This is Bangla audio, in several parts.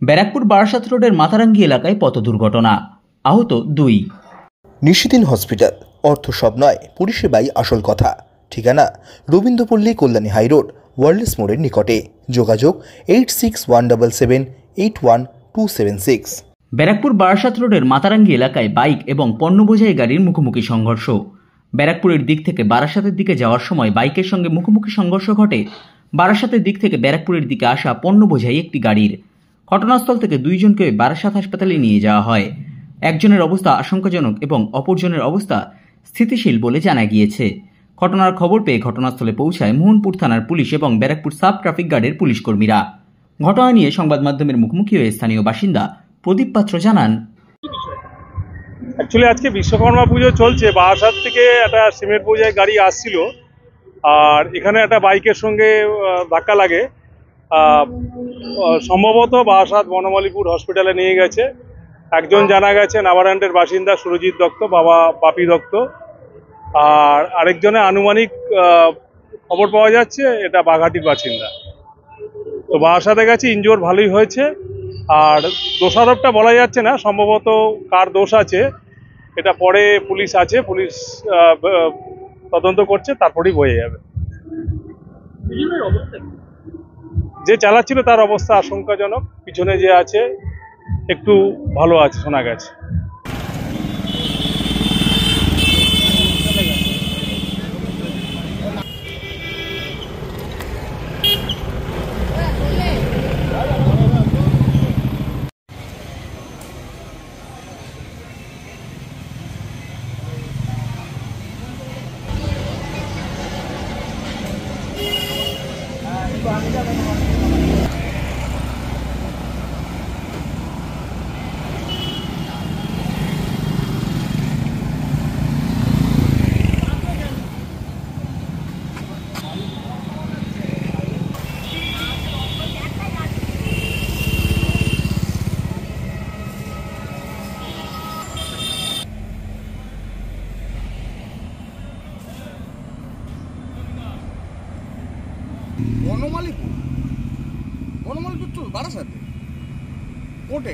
ব্যারাকপুর বারাসাত রোডের মাথারাঙ্গি এলাকায় পথ দুর্ঘটনা, আহত 2। নিশিদিন হসপিটাল, অর্থ সব নয়, পরিষেবাই আসল কথা। ঠিকানা রবীন্দ্রপল্লী, কল্যাণী হাইরোড, ওয়ার্ল্ডস মোড়ের নিকটে। যোগাযোগ 8617781276। ব্যারাকপুর বারাসাত রোডের মাথারাঙ্গি এলাকায় বাইক এবং পণ্য বোঝাই গাড়ির মুখোমুখি সংঘর্ষ। ব্যারাকপুরের দিক থেকে বারাসাতের দিকে যাওয়ার সময় বাইকের সঙ্গে মুখোমুখি সংঘর্ষ ঘটে বারাসাতের দিক থেকে ব্যারাকপুরের দিকে আসা পণ্য বোঝাই একটি গাড়ির। ঘটনাস্থল থেকে 2 জনকে বারাসাত হাসপাতালে নিয়ে যাওয়া হয়। একজনের অবস্থা আশঙ্কাজনক এবং অপরজনের অবস্থা স্থিতিশীল বলে জানা গিয়েছে। ঘটনার খবর পেয়ে ঘটনাস্থলে পৌঁছায় মোহনপুর থানার পুলিশ এবং ব্যারাকপুর সাব ট্রাফিক গার্ডের পুলিশ কর্মীরা। ঘটনা নিয়ে সংবাদ মাধ্যমের মুখোমুখি হয়ে স্থানীয় বাসিন্দা প্রদীপ পাত্র জানান, অ্যাকচুয়ালি আজকে বিশ্বকর্মা পুজো চলছে, বারাসাত থেকে একটা সিমেন্ট বোঝাই গাড়ি আসছিল, আর এখানে একটা বাইকের সঙ্গে ধাক্কা লাগে। সম্ভবত বারাসাত বনমালীপুর হসপিটালে নিয়ে গেছে। একজন জানা গেছে নাভারান্ডের বাসিন্দা সুরজিৎ দত্ত, বাবা বাপি দত্ত, আর আরেকজনের আনুমানিক খবর পাওয়া যাচ্ছে এটা বাঘাটির বাসিন্দা। তো বারাসাতে গেছে, ইনজোর ভালোই হয়েছে, আর দোষারোপটা বলা যাচ্ছে না, সম্ভবত কার দোষ আছে এটা পরে পুলিশ আছে, পুলিশ তদন্ত করছে, তারপরেই বোঝা যাবে। যে চালাচ্ছিল তার অবস্থা আশঙ্কাজনক, পিছনে যে আছে একটু ভালো আছে শোনা গেছে। বনমালীপুর তো বারাসাতে কোটে।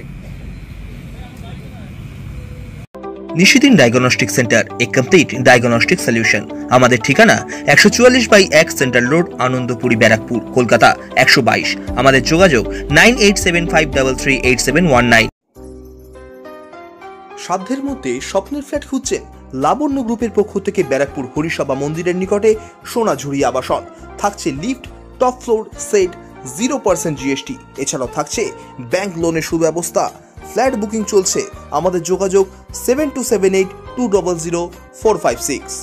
নিশিদিন ডায়াগনস্টিক সেন্টার, এ কমপ্লিট ডায়াগনস্টিক সলিউশন। আমাদের ঠিকানা 144/1 সেন্ট্রাল রোড, আনন্দপুরি, ব্যারাকপুর, কলকাতা 122। আমাদের যোগাযোগ 9875338719। সাধ্যের মধ্যে স্বপ্নের ফ্ল্যাট খুঁজছেন? লাবণ্য গ্রুপের পক্ষ থেকে ব্যারাকপুর হরিসভা মন্দিরের নিকটে সোনাঝুরি আবাসন। থাকছে lift, top floor, set, 0% GST। এছাড়াও থাকছে ব্যাংক লোনের সুব্যবস্থা। ফ্ল্যাট বুকিং চলছে। আমাদের যোগাযোগ 7278200456।